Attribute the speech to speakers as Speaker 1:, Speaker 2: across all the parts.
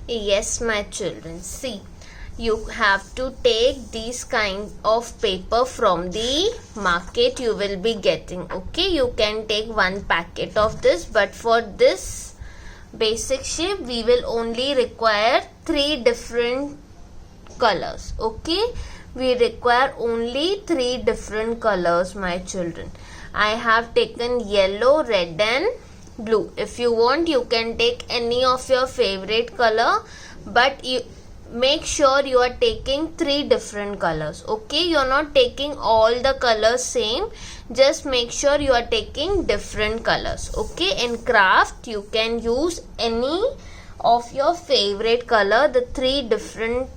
Speaker 1: Yes, my children. See, you have to take these kind of paper from the market you will be getting. Okay, you can take one packet of this, but for this basic shape we will only require 3 different colors. Okay, we require only 3 different colors, my children. I have taken yellow, red and blue. If you want, you can take any of your favorite color, but you make sure you are taking 3 different colors. Okay, you are not taking all the colors same, just make sure you are taking different colors. Okay, in craft you can use any of your favorite color, the 3 different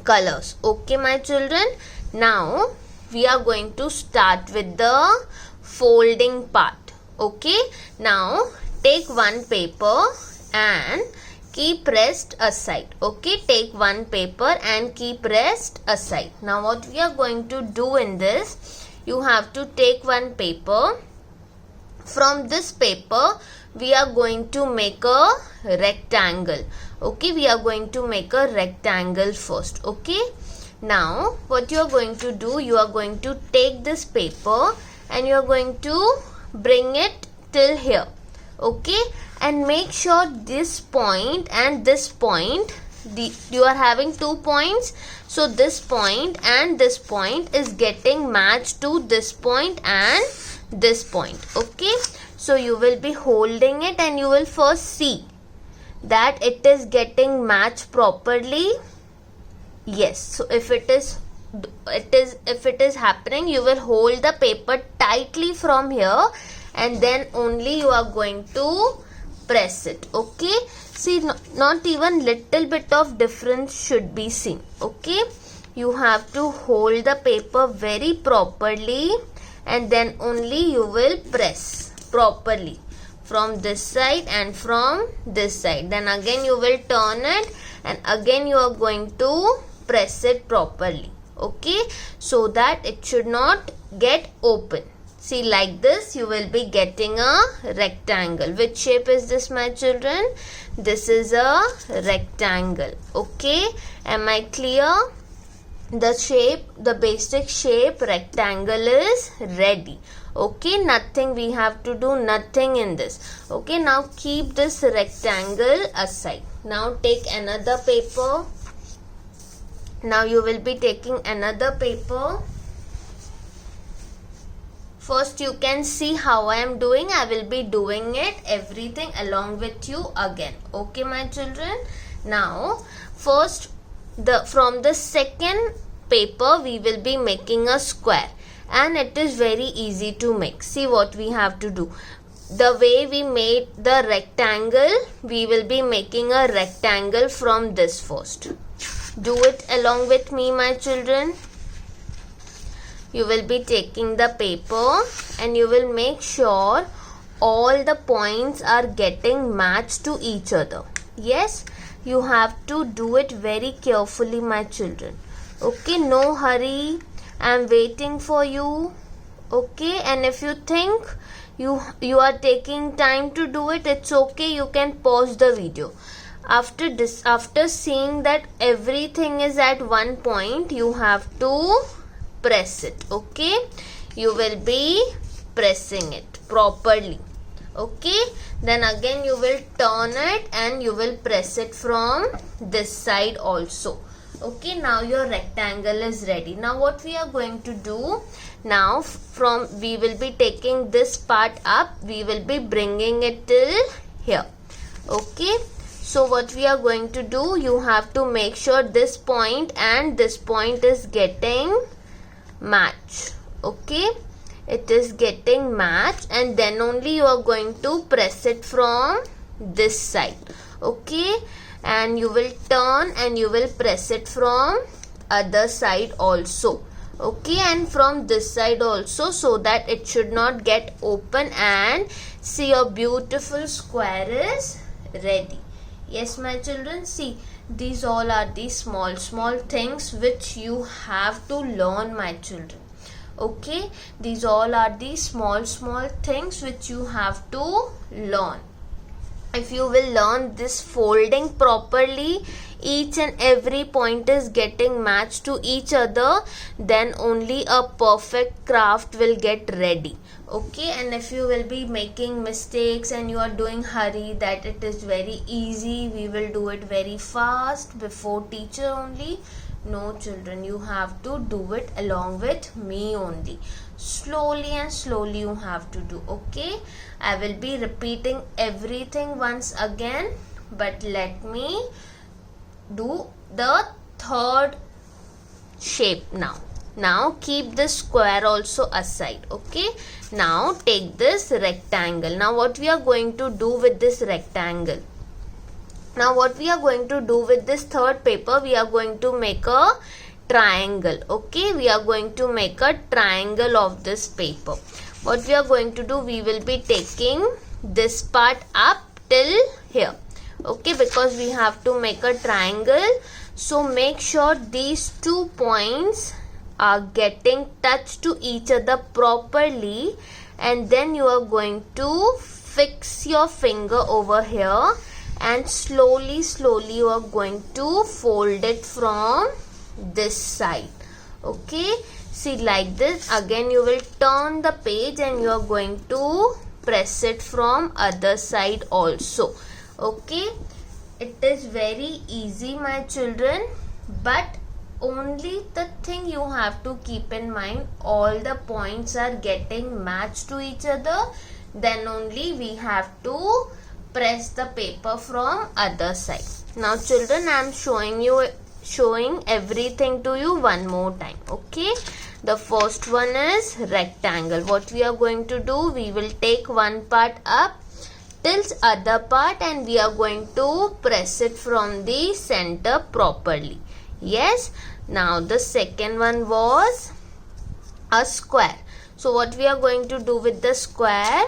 Speaker 1: colors. Okay, my children, now we are going to start with the folding part. Okay, now take one paper and keep rest aside. Okay, take one paper and keep rest aside. Now what we are going to do in this, you have to take one paper. From this paper we are going to make a rectangle. Okay, we are going to make a rectangle first. Okay, now what you are going to do, you are going to take this paper and you are going to bring it till here. Okay, and make sure this point and this point, you are having 2 points, so this point and this point is getting matched to this point and this point. Okay, so you will be holding it and you will first see that it is getting matched properly. Yes, so if it is happening, you will hold the paper tightly from here and then only you are going to press it. Okay, see, not even little bit of difference should be seen. Okay, you have to hold the paper very properly and then only you will press properly from this side and from this side. Then again you will turn it and again you are going to press it properly. Okay, so that it should not get open. See, like this you will be getting a rectangle. Which shape is this, my children? This is a rectangle. Okay, am I clear? The shape, the basic shape rectangle is ready. Okay, nothing we have to do, nothing in this. Okay, now keep this rectangle aside. Now take another paper. Now you will be taking another paper. First you can see how I am doing. I will be doing it everything along with you again. Okay, my children. Now first from the second paper we will be making a square, and it is very easy to make. See what we have to do. The way we made the rectangle, we will be making a rectangle from this first. Do it along with me, my children. You will be taking the paper and you will make sure all the points are getting matched to each other. Yes, you have to do it very carefully, my children. Okay, no hurry. I am waiting for you. Okay, and if you think you are taking time to do it, it's okay. You can pause the video. After seeing that everything is at one point, you have to press it. Okay, you will be pressing it properly. Okay, then again you will turn it and you will press it from this side also. Okay, now your rectangle is ready. Now what we are going to do, now we will be taking this part up, we will be bringing it till here. Okay, so what we are going to do, you have to make sure this point and this point is getting match. Okay, it is getting matched, and then only you are going to press it from this side. Okay, and you will turn and you will press it from other side also. Okay, and from this side also, so that it should not get open. And see, your beautiful square is ready. Yes, my children, see, these all are the small things which you have to learn, my children. Okay, these all are the small things which you have to learn. if you will learn this folding properly, each and every point is getting matched to each other, then only a perfect craft will get ready. Okay, and if you will be making mistakes and you are doing hurry that it is very easy, we will do it very fast before teacher only. No children, you have to do it along with me only. Slowly and slowly you have to do. Okay, I will be repeating everything once again, but let me do the third shape now. Now keep this square also aside. Okay, now take this rectangle. Now what we are going to do with this rectangle? Now what we are going to do with this third paper, we are going to make a triangle. Okay, we are going to make a triangle of this paper. What we are going to do, we will be taking this part up till here. Okay, because we have to make a triangle. So make sure these 2 points are getting touched to each other properly, and then you are going to fix your finger over here, and slowly you are going to fold it from this side. Okay, see, like this. Again you will turn the page and you are going to press it from other side also. Okay, it is very easy, my children, but only the thing you have to keep in mind, all the points are getting matched to each other, then only we have to press the paper from other side. Now children, I am showing everything to you one more time. Okay, the first one is rectangle. What we are going to do, we will take one part up till other part and we are going to press it from the center properly. Yes, now the second one was a square. So what we are going to do with the square,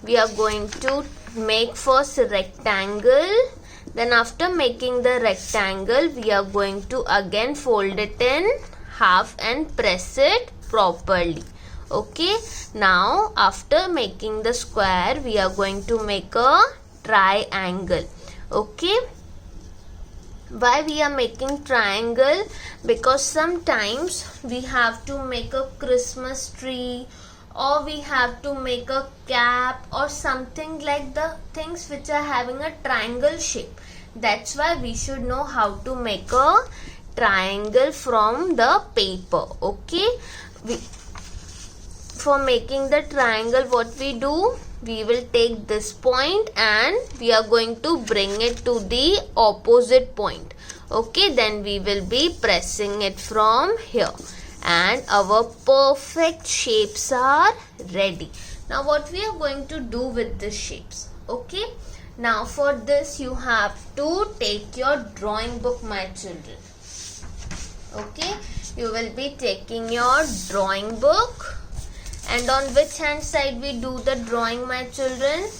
Speaker 1: we are going to make first a rectangle, then after making the rectangle we are going to again fold it in half and press it properly. Okay, now after making the square we are going to make a triangle. Okay, why we are making triangle? Because sometimes we have to make a Christmas tree, or we have to make a cap or something like the things which are having a triangle shape. That's why we should know how to make a triangle from the paper. Okay, for making the triangle, what we do, we will take this point and we are going to bring it to the opposite point. Okay, then we will be pressing it from here and our perfect shapes are ready. Now what we are going to do with the shapes? Okay, now for this you have to take your drawing book, my children. Okay, you will be taking your drawing book, and on which hand side we do the drawing, my children?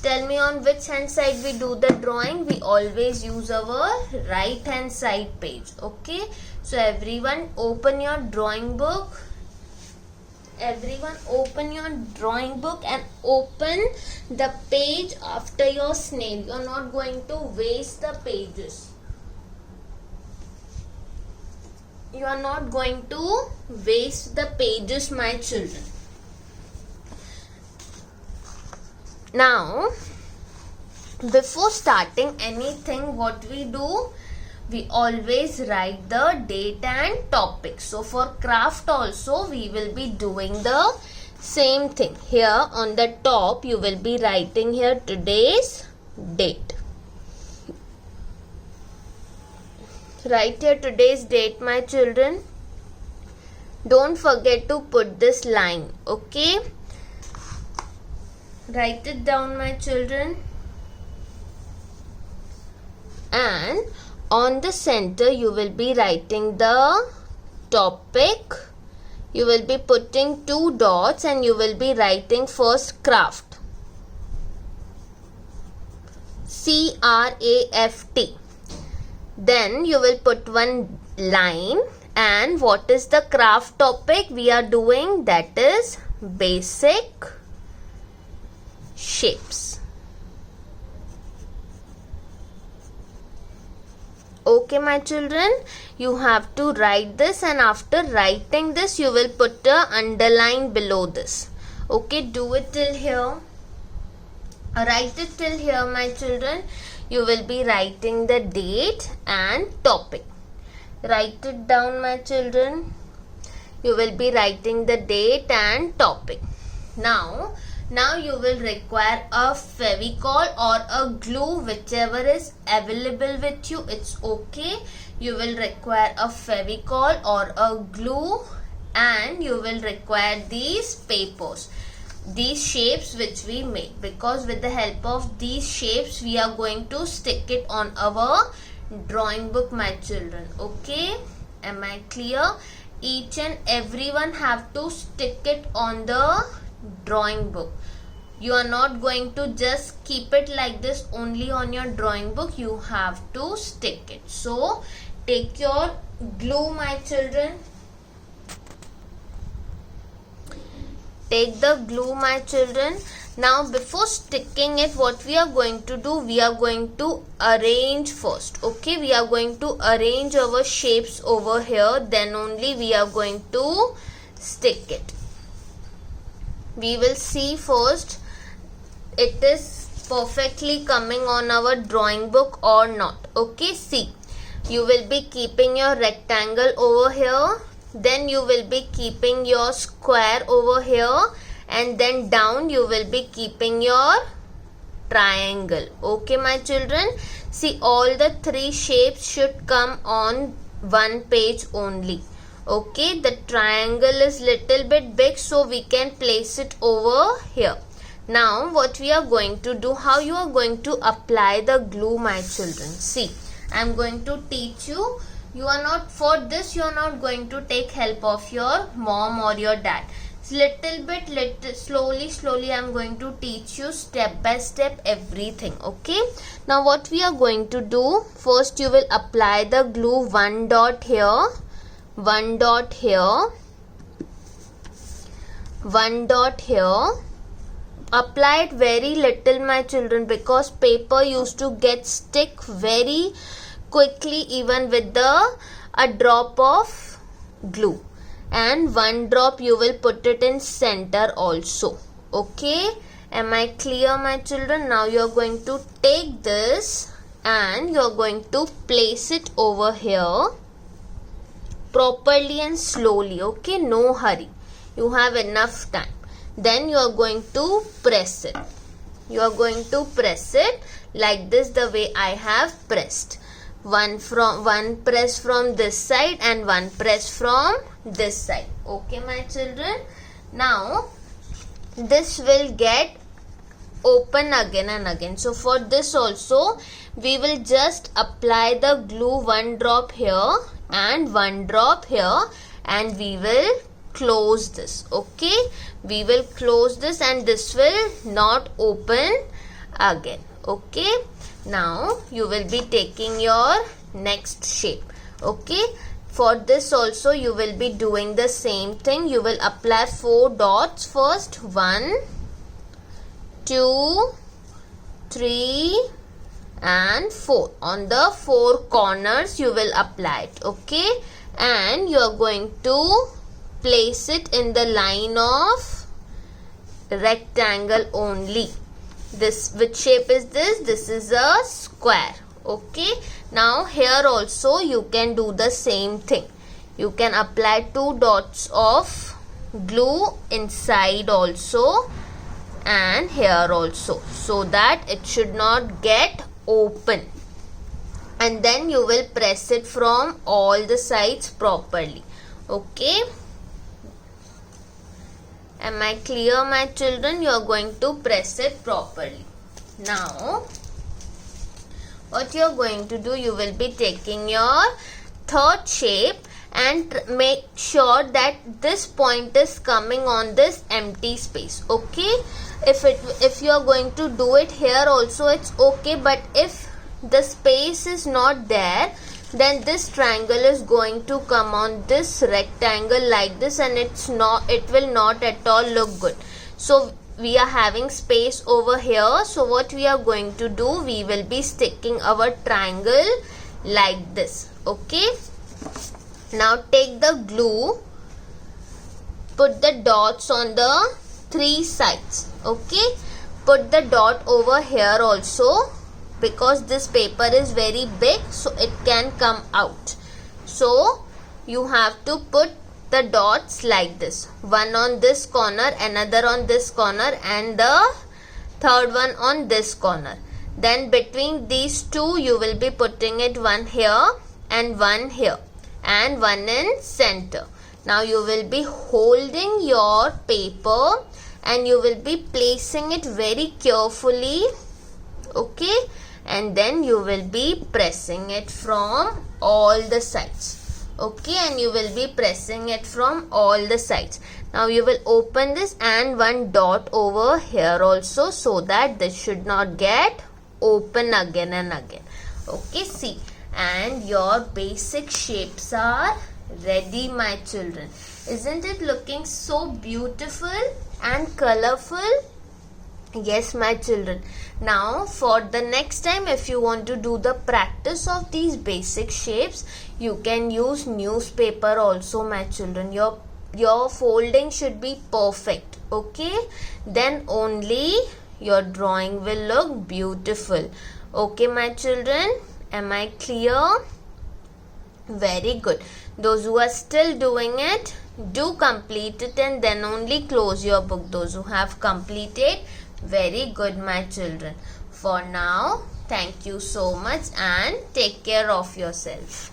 Speaker 1: Tell me, on which hand side we do the drawing? We always use our right hand side page. Okay, so everyone open your drawing book. Everyone open your drawing book and open the page after your snail. You are not going to waste the pages. You are not going to waste the pages, my children. Now, before starting anything, what we do, we always write the date and topic. So for craft also we will be doing the same thing. Here on the top you will be writing here today's date. Write here today's date, my children. Don't forget to put this line. Okay, write it down, my children. And on the center you will be writing the topic. You will be putting 2 dots and you will be writing first craft, C-R-A-F-T. Then you will put one line, and what is the craft topic we are doing? That is basic shapes. Okay, my children, you have to write this, and after writing this you will put a underline below this. Okay, do it till here. Write it till here, my children. You will be writing the date and topic. Write it down, my children. You will be writing the date and topic. Now you will require a Fevicol or a glue, whichever is available with you. It's okay. You will require a Fevicol or a glue, and you will require these papers, these shapes which we made, because with the help of these shapes we are going to stick it on our drawing book, my children. Okay, am I clear? Each and everyone have to stick it on the drawing book. You are not going to just keep it like this only on your drawing book. You have to stick it. So take your glue, my children. Take the glue, my children. Now before sticking it, what we are going to do, we are going to arrange first. Okay, we are going to arrange our shapes over here, then only we are going to stick it. We will see first it is perfectly coming on our drawing book or not. Okay, see, you will be keeping your rectangle over here, then you will be keeping your square over here, and then down you will be keeping your triangle. Okay, my children, see, all the three shapes should come on one page only. Okay, the triangle is little bit big, so we can place it over here. Now what we are going to do, how you are going to apply the glue, my children. See, I am going to teach you. You are not, for this you are not going to take help of your mom or your dad. Slowly I am going to teach you step by step everything. Okay, now what we are going to do, first you will apply the glue, one dot here, one dot here, one dot here. Apply it very little, my children, because paper used to get stick very quickly even with a drop of glue. And one drop you will put it in center also. Okay, am I clear, my children? Now you are going to take this and you are going to place it over here properly and slowly. Okay, no hurry, you have enough time. Then you are going to press it. You are going to press it like this, the way I have pressed. One press from this side and one press from this side. Okay, my children. Now this will get open again and again. So for this also we will just apply the glue, one drop here and one drop here, and we will close this. Okay, we will close this and this will not open again. Okay, now you will be taking your next shape. Okay, for this also you will be doing the same thing. You will apply 4 dots first. 1, 2, 3 and 4. On the 4 corners you will apply it. Okay, and you are going to place it in the line of rectangle only. This, which shape is this? This is a square. Okay, now here also you can do the same thing. You can apply 2 dots of glue inside also and here also, so that it should not get open, and then you will press it from all the sides properly. Okay, am I clear, my children? You are going to press it properly. Now what you are going to do, you will be taking your third shape and make sure that this point is coming on this empty space. Okay, if you are going to do it here also, it's okay, but if the space is not there, then this triangle is going to come on this rectangle like this, and it will not at all look good. So we are having space over here, so what we are going to do, we will be sticking our triangle like this. Okay, now take the glue, put the dots on the 3 sides. Okay, put the dot over here also, because this paper is very big, so it can come out. So you have to put the dots like this, one on this corner, another on this corner, and the third one on this corner. Then between these two you will be putting it one here and one here and one in center. Now you will be holding your paper and you will be placing it very carefully. Okay, and then you will be pressing it from all the sides. Okay, and you will be pressing it from all the sides. Now you will open this and one dot over here also, so that this should not get open again and again. Okay, see, and your basic shapes are ready, my children. Isn't it looking so beautiful and colorful? Yes, my children. Now for the next time, if you want to do the practice of these basic shapes, you can use newspaper also, my children. Your folding should be perfect. Okay, then only your drawing will look beautiful. Okay, my children, am I clear? Very good. Those who are still doing it, do complete it and then only close your book. Those who have completed, very good, my children. For now, thank you so much and take care of yourself.